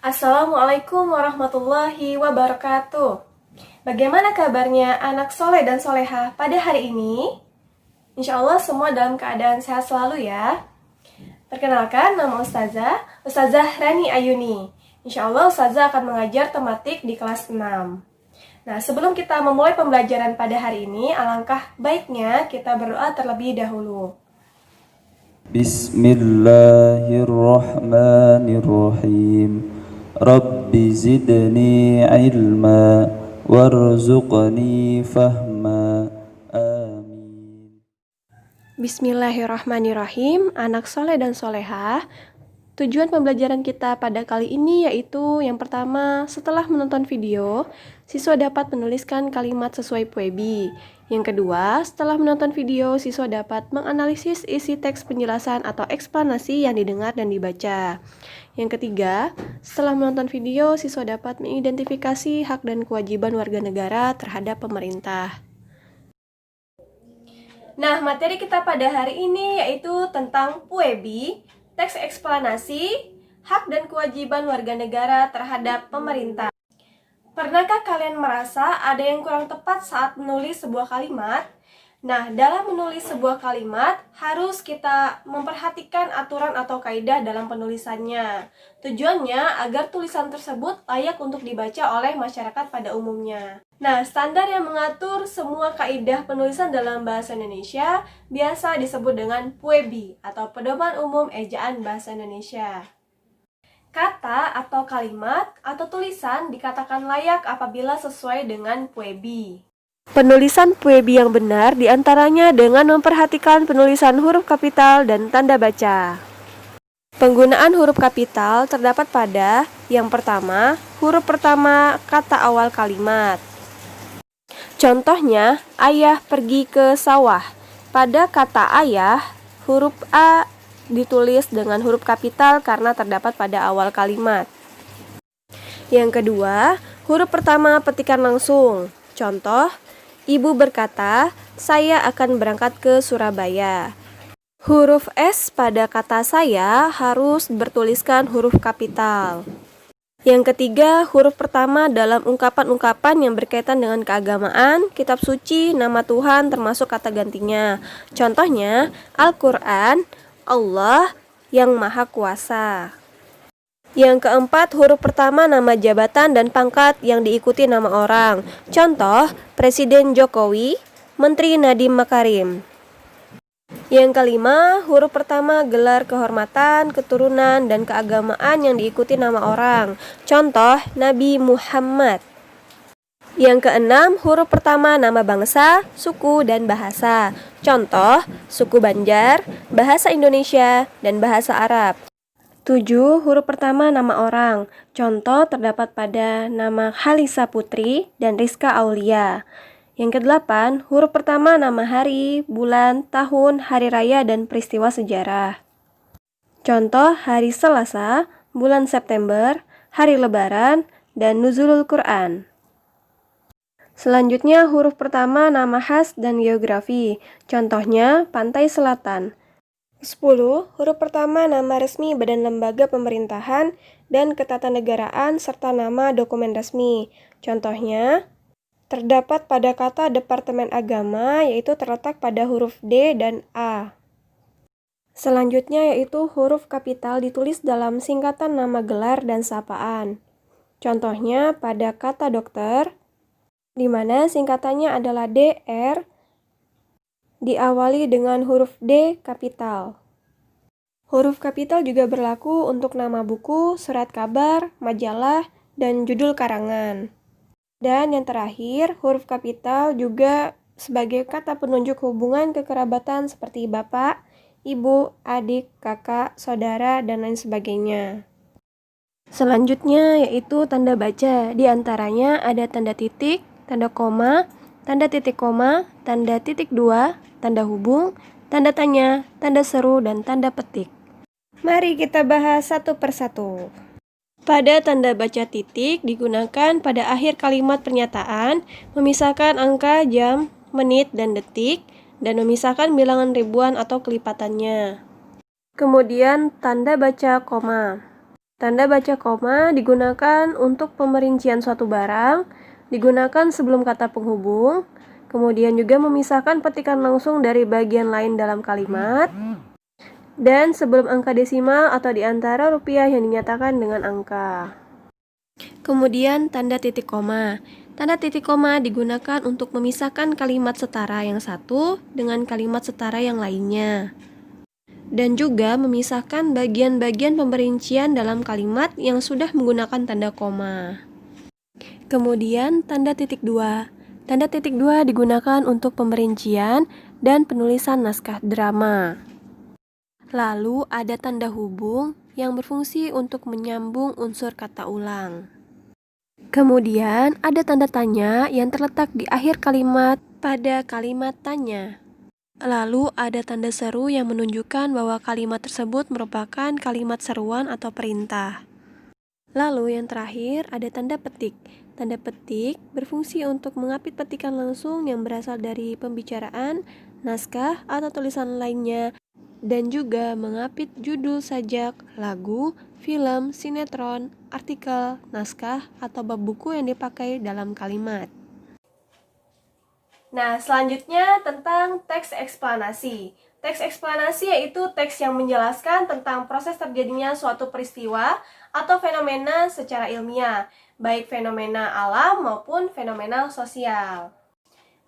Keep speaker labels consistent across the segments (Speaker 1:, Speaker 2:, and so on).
Speaker 1: Assalamualaikum warahmatullahi wabarakatuh. Bagaimana kabarnya anak soleh dan soleha pada hari ini? Insya Allah semua dalam keadaan sehat selalu ya. Perkenalkan, nama Ustazah Rani Ayuni. Insya Allah Ustazah akan mengajar tematik di kelas 6. Nah, sebelum kita memulai pembelajaran pada hari ini, alangkah baiknya kita berdoa terlebih dahulu.
Speaker 2: Bismillahirrahmanirrahim. Rabbi zidni ilma warzuqni fahma. Amin.
Speaker 1: Bismillahirrahmanirrahim. Anak soleh dan soleha, tujuan pembelajaran kita pada kali ini yaitu yang pertama, setelah menonton video, siswa dapat menuliskan kalimat sesuai Puebi. Yang kedua, setelah menonton video, siswa dapat menganalisis isi teks penjelasan atau eksplanasi yang didengar dan dibaca. Yang ketiga, setelah menonton video, siswa dapat mengidentifikasi hak dan kewajiban warga negara terhadap pemerintah. Nah, materi kita pada hari ini yaitu tentang Puebi, teks eksplanasi, hak dan kewajiban warga negara terhadap pemerintah. Pernahkah kalian merasa ada yang kurang tepat saat menulis sebuah kalimat? Nah, dalam menulis sebuah kalimat, harus kita memperhatikan aturan atau kaidah dalam penulisannya. Tujuannya agar tulisan tersebut layak untuk dibaca oleh masyarakat pada umumnya. Nah, standar yang mengatur semua kaidah penulisan dalam bahasa Indonesia biasa disebut dengan Puebi atau Pedoman Umum Ejaan Bahasa Indonesia. Kata atau kalimat atau tulisan dikatakan layak apabila sesuai dengan Puebi. Penulisan Puebi yang benar diantaranya dengan memperhatikan penulisan huruf kapital dan tanda baca. Penggunaan huruf kapital terdapat pada yang pertama, huruf pertama kata awal kalimat. Contohnya, ayah pergi ke sawah. Pada kata ayah, huruf A ditulis dengan huruf kapital karena terdapat pada awal kalimat. Yang kedua, huruf pertama petikan langsung. Contoh, ibu berkata, saya akan berangkat ke Surabaya. Huruf S pada kata saya harus bertuliskan huruf kapital. Yang ketiga, huruf pertama dalam ungkapan-ungkapan yang berkaitan dengan keagamaan, kitab suci, nama Tuhan termasuk kata gantinya. Contohnya, Al-Quran, Allah yang Maha Kuasa. Yang keempat, huruf pertama nama jabatan dan pangkat yang diikuti nama orang. Contoh, Presiden Jokowi, Menteri Nadiem Makarim. Yang kelima, huruf pertama gelar kehormatan, keturunan, dan keagamaan yang diikuti nama orang. Contoh, Nabi Muhammad. Yang keenam, huruf pertama nama bangsa, suku, dan bahasa. Contoh, suku Banjar, bahasa Indonesia, dan bahasa Arab. 7. Huruf pertama nama orang. Contoh terdapat pada nama Halisa Putri dan Rizka Aulia. Yang kedelapan, huruf pertama nama hari, bulan, tahun, hari raya, dan peristiwa sejarah. Contoh hari Selasa, bulan September, hari Lebaran, dan Nuzulul Quran. Selanjutnya, huruf pertama nama khas dan geografi. Contohnya, pantai selatan. 10. Huruf pertama nama resmi badan lembaga pemerintahan dan ketatanegaraan serta nama dokumen resmi. Contohnya, terdapat pada kata Departemen Agama yaitu terletak pada huruf D dan A. Selanjutnya yaitu huruf kapital ditulis dalam singkatan nama gelar dan sapaan. Contohnya pada kata dokter, di mana singkatannya adalah DR, diawali dengan huruf D kapital. Huruf kapital juga berlaku untuk nama buku, surat kabar, majalah, dan judul karangan. Dan yang terakhir, huruf kapital juga sebagai kata penunjuk hubungan kekerabatan seperti bapak, ibu, adik, kakak, saudara, dan lain sebagainya. Selanjutnya yaitu tanda baca. Di antaranya ada tanda titik, tanda koma, tanda titik koma, tanda titik dua, tanda hubung, tanda tanya, tanda seru, dan tanda petik. Mari kita bahas satu persatu. Pada tanda baca titik digunakan pada akhir kalimat pernyataan, memisahkan angka jam, menit, dan detik, dan memisahkan bilangan ribuan atau kelipatannya. Kemudian tanda baca koma. Tanda baca koma digunakan untuk pemerincian suatu barang, digunakan sebelum kata penghubung, kemudian juga memisahkan petikan langsung dari bagian lain dalam kalimat, dan sebelum angka desimal atau di antara rupiah yang dinyatakan dengan angka. Kemudian tanda titik koma. Tanda titik koma digunakan untuk memisahkan kalimat setara yang satu dengan kalimat setara yang lainnya, dan juga memisahkan bagian-bagian pemerincian dalam kalimat yang sudah menggunakan tanda koma. Kemudian tanda titik dua. Tanda titik dua digunakan untuk pemerincian dan penulisan naskah drama. Lalu ada tanda hubung yang berfungsi untuk menyambung unsur kata ulang. Kemudian ada tanda tanya yang terletak di akhir kalimat pada kalimat tanya. Lalu ada tanda seru yang menunjukkan bahwa kalimat tersebut merupakan kalimat seruan atau perintah. Lalu yang terakhir ada tanda petik. Tanda petik berfungsi untuk mengapit petikan langsung yang berasal dari pembicaraan, naskah, atau tulisan lainnya, dan juga mengapit judul sajak, lagu, film, sinetron, artikel, naskah, atau bab buku yang dipakai dalam kalimat. Nah, selanjutnya tentang teks eksplanasi. Teks eksplanasi yaitu teks yang menjelaskan tentang proses terjadinya suatu peristiwa atau fenomena secara ilmiah, baik fenomena alam maupun fenomena sosial.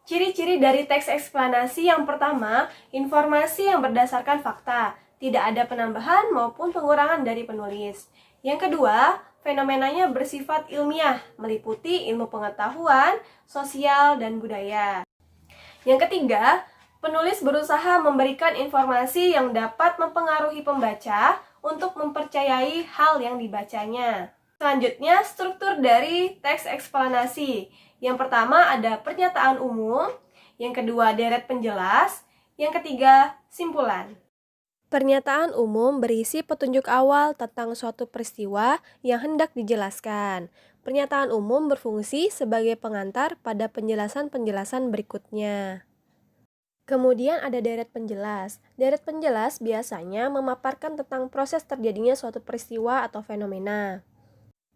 Speaker 1: Ciri-ciri dari teks eksplanasi yang pertama, informasi yang berdasarkan fakta, tidak ada penambahan maupun pengurangan dari penulis. Yang kedua, fenomenanya bersifat ilmiah, meliputi ilmu pengetahuan, sosial, dan budaya. Yang ketiga, penulis berusaha memberikan informasi yang dapat mempengaruhi pembaca untuk mempercayai hal yang dibacanya. Selanjutnya, struktur dari teks eksplanasi. Yang pertama ada pernyataan umum, yang kedua deret penjelas, yang ketiga simpulan. Pernyataan umum berisi petunjuk awal tentang suatu peristiwa yang hendak dijelaskan. Pernyataan umum berfungsi sebagai pengantar pada penjelasan-penjelasan berikutnya. Kemudian ada deret penjelas. Deret penjelas biasanya memaparkan tentang proses terjadinya suatu peristiwa atau fenomena.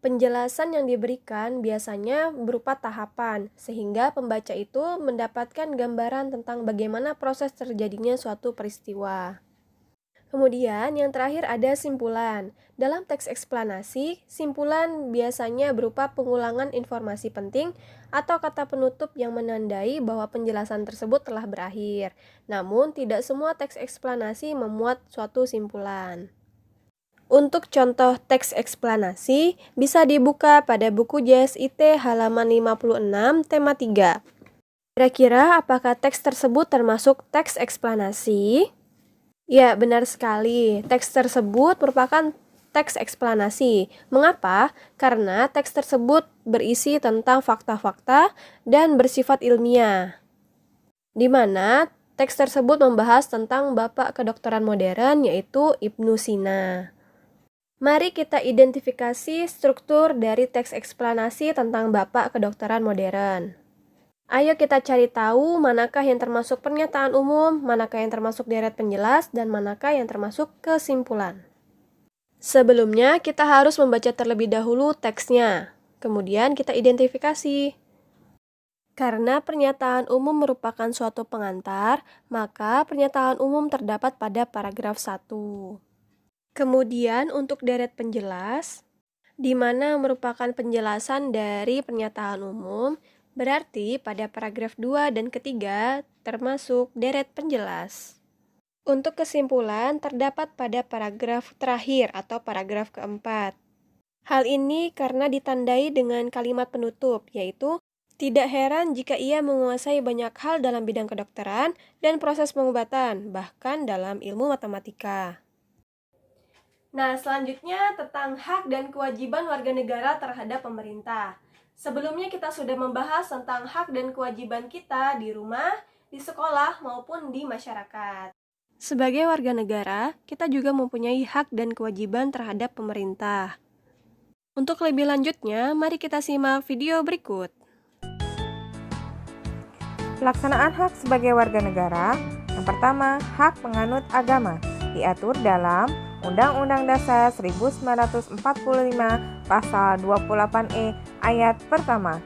Speaker 1: Penjelasan yang diberikan biasanya berupa tahapan, sehingga pembaca itu mendapatkan gambaran tentang bagaimana proses terjadinya suatu peristiwa. Kemudian yang terakhir ada simpulan. Dalam teks eksplanasi, simpulan biasanya berupa pengulangan informasi penting atau kata penutup yang menandai bahwa penjelasan tersebut telah berakhir. Namun, tidak semua teks eksplanasi memuat suatu simpulan. Untuk contoh teks eksplanasi, bisa dibuka pada buku JSIT halaman 56, tema 3. Kira-kira apakah teks tersebut termasuk teks eksplanasi? Ya, benar sekali. Teks tersebut merupakan teks eksplanasi. Mengapa? Karena teks tersebut berisi tentang fakta-fakta dan bersifat ilmiah, di mana teks tersebut membahas tentang bapak kedokteran modern, yaitu Ibnu Sina. Mari kita identifikasi struktur dari teks eksplanasi tentang bapak kedokteran modern. Ayo kita cari tahu manakah yang termasuk pernyataan umum, manakah yang termasuk deret penjelas, dan manakah yang termasuk kesimpulan. Sebelumnya, kita harus membaca terlebih dahulu teksnya. Kemudian kita identifikasi. Karena pernyataan umum merupakan suatu pengantar, maka pernyataan umum terdapat pada paragraf 1. Kemudian untuk deret penjelas, di mana merupakan penjelasan dari pernyataan umum, berarti pada paragraf 2 dan ketiga termasuk deret penjelas. Untuk kesimpulan terdapat pada paragraf terakhir atau paragraf keempat. Hal ini karena ditandai dengan kalimat penutup, yaitu tidak heran jika ia menguasai banyak hal dalam bidang kedokteran dan proses pengobatan, bahkan dalam ilmu matematika. Nah, selanjutnya tentang hak dan kewajiban warga negara terhadap pemerintah. Sebelumnya kita sudah membahas tentang hak dan kewajiban kita di rumah, di sekolah, maupun di masyarakat. Sebagai warga negara, kita juga mempunyai hak dan kewajiban terhadap pemerintah. Untuk lebih lanjutnya, mari kita simak video berikut.
Speaker 3: Pelaksanaan hak sebagai warga negara. Yang pertama, hak menganut agama diatur dalam Undang-Undang Dasar 1945 Pasal 28E ayat pertama.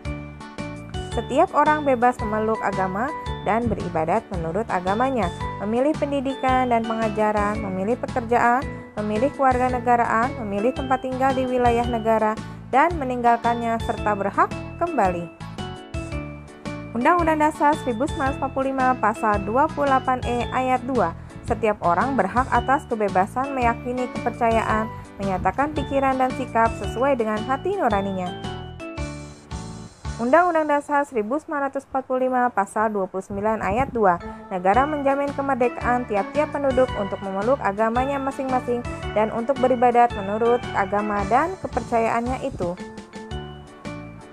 Speaker 3: Setiap orang bebas memeluk agama dan beribadat menurut agamanya, memilih pendidikan dan pengajaran, memilih pekerjaan, memilih kewarganegaraan, memilih tempat tinggal di wilayah negara, dan meninggalkannya serta berhak kembali. Undang-Undang Dasar 1945 Pasal 28E ayat 2. Setiap orang berhak atas kebebasan meyakini kepercayaan, menyatakan pikiran dan sikap sesuai dengan hati nuraninya. Undang-Undang Dasar 1945 Pasal 29 ayat 2. Negara menjamin kemerdekaan tiap-tiap penduduk untuk memeluk agamanya masing-masing dan untuk beribadat menurut agama dan kepercayaannya itu.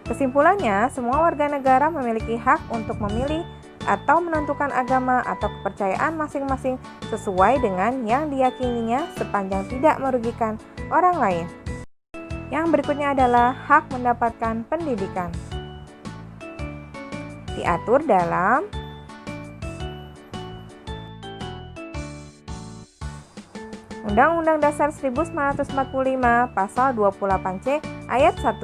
Speaker 3: Kesimpulannya, semua warga negara memiliki hak untuk memilih atau menentukan agama atau kepercayaan masing-masing sesuai dengan yang diyakininya sepanjang tidak merugikan orang lain. Yang berikutnya adalah hak mendapatkan pendidikan. Diatur dalam Undang-Undang Dasar 1945 Pasal 28C ayat 1.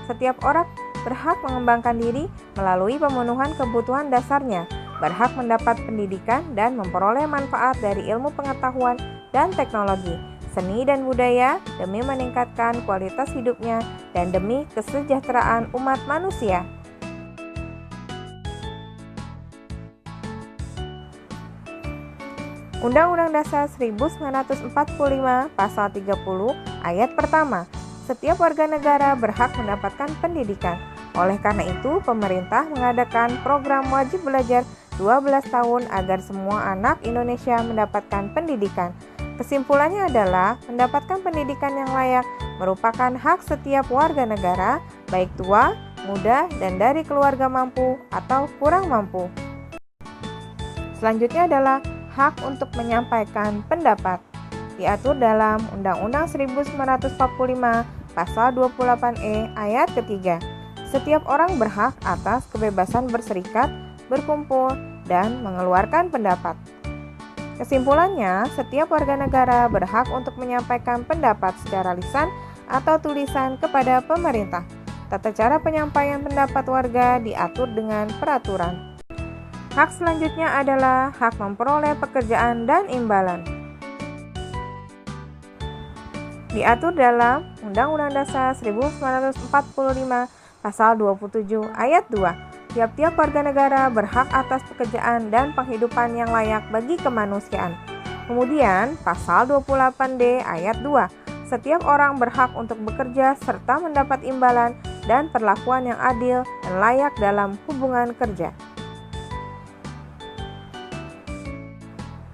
Speaker 3: Setiap orang berhak mengembangkan diri melalui pemenuhan kebutuhan dasarnya, berhak mendapat pendidikan dan memperoleh manfaat dari ilmu pengetahuan dan teknologi, seni dan budaya demi meningkatkan kualitas hidupnya dan demi kesejahteraan umat manusia. Undang-Undang Dasar 1945 Pasal 30 ayat pertama. Setiap warga negara berhak mendapatkan pendidikan. Oleh karena itu, pemerintah mengadakan program wajib belajar 12 tahun agar semua anak Indonesia mendapatkan pendidikan. Kesimpulannya adalah mendapatkan pendidikan yang layak merupakan hak setiap warga negara, baik tua, muda, dan dari keluarga mampu atau kurang mampu. Selanjutnya adalah hak untuk menyampaikan pendapat. Diatur dalam Undang-Undang 1945 Pasal 28E ayat ketiga. Setiap orang berhak atas kebebasan berserikat, berkumpul, dan mengeluarkan pendapat. Kesimpulannya, setiap warga negara berhak untuk menyampaikan pendapat secara lisan atau tulisan kepada pemerintah. Tata cara penyampaian pendapat warga diatur dengan peraturan. Hak selanjutnya adalah hak memperoleh pekerjaan dan imbalan. Diatur dalam Undang-Undang Dasar 1945 Pasal 27 ayat 2. Tiap-tiap warga negara berhak atas pekerjaan dan penghidupan yang layak bagi kemanusiaan. Kemudian, Pasal 28D ayat 2. Setiap orang berhak untuk bekerja serta mendapat imbalan dan perlakuan yang adil dan layak dalam hubungan kerja.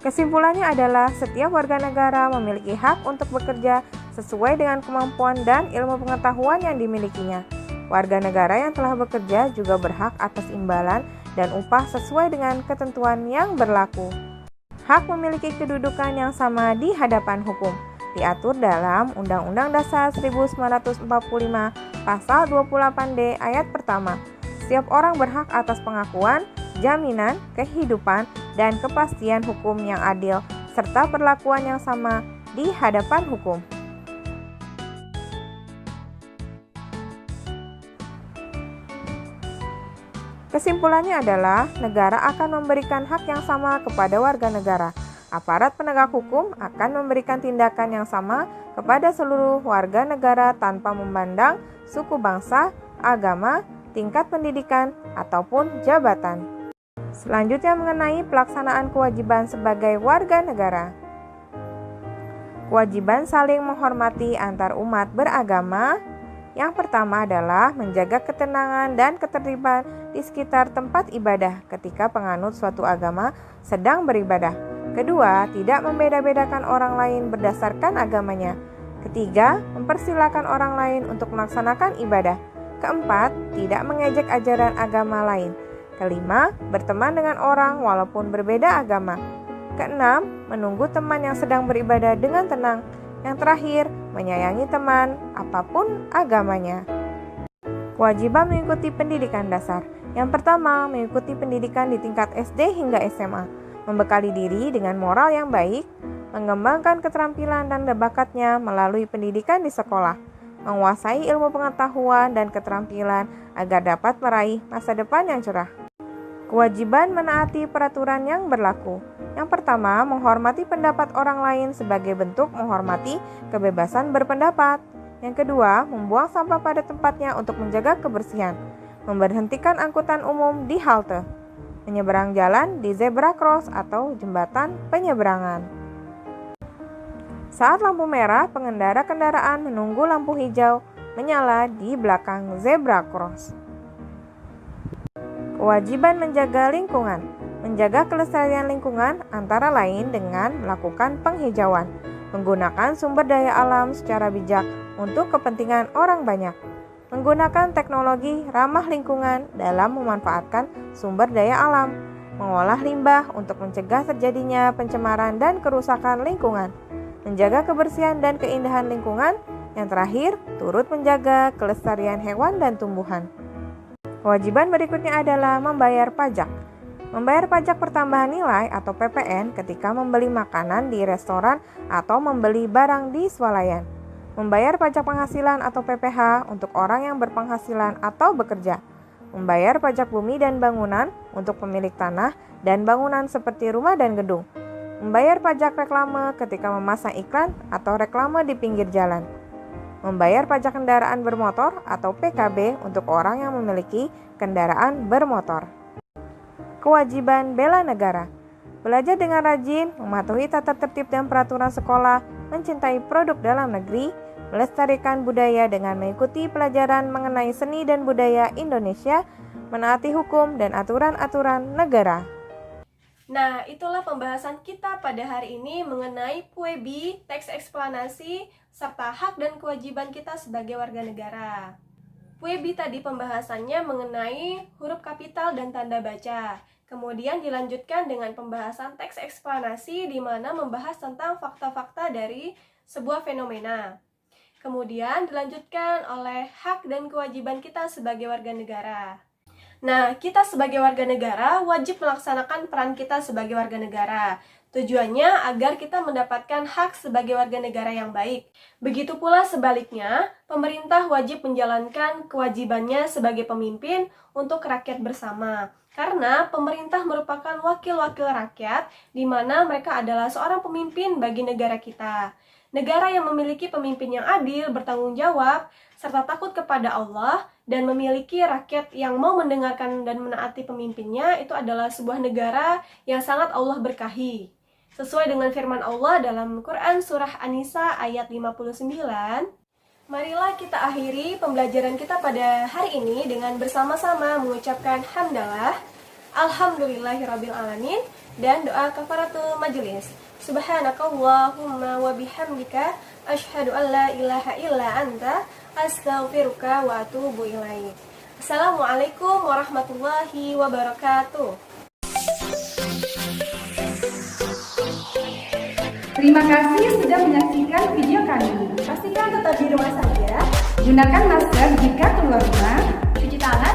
Speaker 3: Kesimpulannya adalah setiap warga negara memiliki hak untuk bekerja sesuai dengan kemampuan dan ilmu pengetahuan yang dimilikinya. Warga negara yang telah bekerja juga berhak atas imbalan dan upah sesuai dengan ketentuan yang berlaku. Hak memiliki kedudukan yang sama di hadapan hukum diatur dalam Undang-Undang Dasar 1945 Pasal 28D ayat pertama. Setiap orang berhak atas pengakuan, jaminan, kehidupan, dan kepastian hukum yang adil serta perlakuan yang sama di hadapan hukum. Kesimpulannya adalah negara akan memberikan hak yang sama kepada warga negara. Aparat penegak hukum akan memberikan tindakan yang sama kepada seluruh warga negara tanpa memandang suku bangsa, agama, tingkat pendidikan, ataupun jabatan. Selanjutnya mengenai pelaksanaan kewajiban sebagai warga negara. Kewajiban saling menghormati antar umat beragama. Yang pertama adalah menjaga ketenangan dan ketertiban di sekitar tempat ibadah ketika penganut suatu agama sedang beribadah. Kedua, tidak membeda-bedakan orang lain berdasarkan agamanya. Ketiga, mempersilahkan orang lain untuk melaksanakan ibadah. Keempat, tidak mengejek ajaran agama lain. Kelima, berteman dengan orang walaupun berbeda agama. Keenam, menunggu teman yang sedang beribadah dengan tenang. Yang terakhir, menyayangi teman apapun agamanya. Kewajiban mengikuti pendidikan dasar. Yang pertama, mengikuti pendidikan di tingkat SD hingga SMA. Membekali diri dengan moral yang baik, mengembangkan keterampilan dan bakatnya melalui pendidikan di sekolah, menguasai ilmu pengetahuan dan keterampilan agar dapat meraih masa depan yang cerah. Kewajiban menaati peraturan yang berlaku. Yang pertama, menghormati pendapat orang lain sebagai bentuk menghormati kebebasan berpendapat. Yang kedua, membuang sampah pada tempatnya untuk menjaga kebersihan. Memberhentikan angkutan umum di halte. Menyeberang jalan di zebra cross atau jembatan penyeberangan. Saat lampu merah, pengendara kendaraan menunggu lampu hijau menyala di belakang zebra cross. Kewajiban menjaga lingkungan. Menjaga kelestarian lingkungan antara lain dengan melakukan penghijauan, menggunakan sumber daya alam secara bijak untuk kepentingan orang banyak, menggunakan teknologi ramah lingkungan dalam memanfaatkan sumber daya alam, mengolah limbah untuk mencegah terjadinya pencemaran dan kerusakan lingkungan, menjaga kebersihan dan keindahan lingkungan, yang terakhir turut menjaga kelestarian hewan dan tumbuhan. Kewajiban berikutnya adalah membayar pajak. Membayar pajak pertambahan nilai atau PPN ketika membeli makanan di restoran atau membeli barang di swalayan. Membayar pajak penghasilan atau PPH untuk orang yang berpenghasilan atau bekerja. Membayar pajak bumi dan bangunan untuk pemilik tanah dan bangunan seperti rumah dan gedung. Membayar pajak reklame ketika memasang iklan atau reklame di pinggir jalan. Membayar pajak kendaraan bermotor atau PKB untuk orang yang memiliki kendaraan bermotor. Kewajiban bela negara. Belajar dengan rajin, mematuhi tata tertib dan peraturan sekolah, mencintai produk dalam negeri, melestarikan budaya dengan mengikuti pelajaran mengenai seni dan budaya Indonesia, menaati hukum dan aturan-aturan negara.
Speaker 1: Nah, itulah pembahasan kita pada hari ini mengenai PUEBI, teks eksplanasi, serta hak dan kewajiban kita sebagai warga negara. PUEBI tadi pembahasannya mengenai huruf kapital dan tanda baca. Kemudian dilanjutkan dengan pembahasan teks eksplanasi di mana membahas tentang fakta-fakta dari sebuah fenomena. Kemudian dilanjutkan oleh hak dan kewajiban kita sebagai warga negara. Nah, kita sebagai warga negara wajib melaksanakan peran kita sebagai warga negara. Tujuannya agar kita mendapatkan hak sebagai warga negara yang baik. Begitu pula sebaliknya, pemerintah wajib menjalankan kewajibannya sebagai pemimpin untuk rakyat bersama. Karena pemerintah merupakan wakil-wakil rakyat, di mana mereka adalah seorang pemimpin bagi negara kita. Negara yang memiliki pemimpin yang adil, bertanggung jawab, serta takut kepada Allah, dan memiliki rakyat yang mau mendengarkan dan menaati pemimpinnya, itu adalah sebuah negara yang sangat Allah berkahi. Sesuai dengan firman Allah dalam Quran Surah An-Nisa ayat 59, marilah kita akhiri pembelajaran kita pada hari ini dengan bersama-sama mengucapkan hamdalah, alhamdulillahirrabbilalamin, dan doa kafaratul majelis. Subhanakallahumma wa bihamdika asyhadu an la ilaha illa anta astaghfiruka wa atubu ilaik. Assalamualaikum warahmatullahi wabarakatuh.
Speaker 4: Terima kasih sudah menyaksikan video kami.
Speaker 1: Pastikan tetap di rumah saja.
Speaker 4: Gunakan masker jika keluar rumah.
Speaker 1: Cuci tangan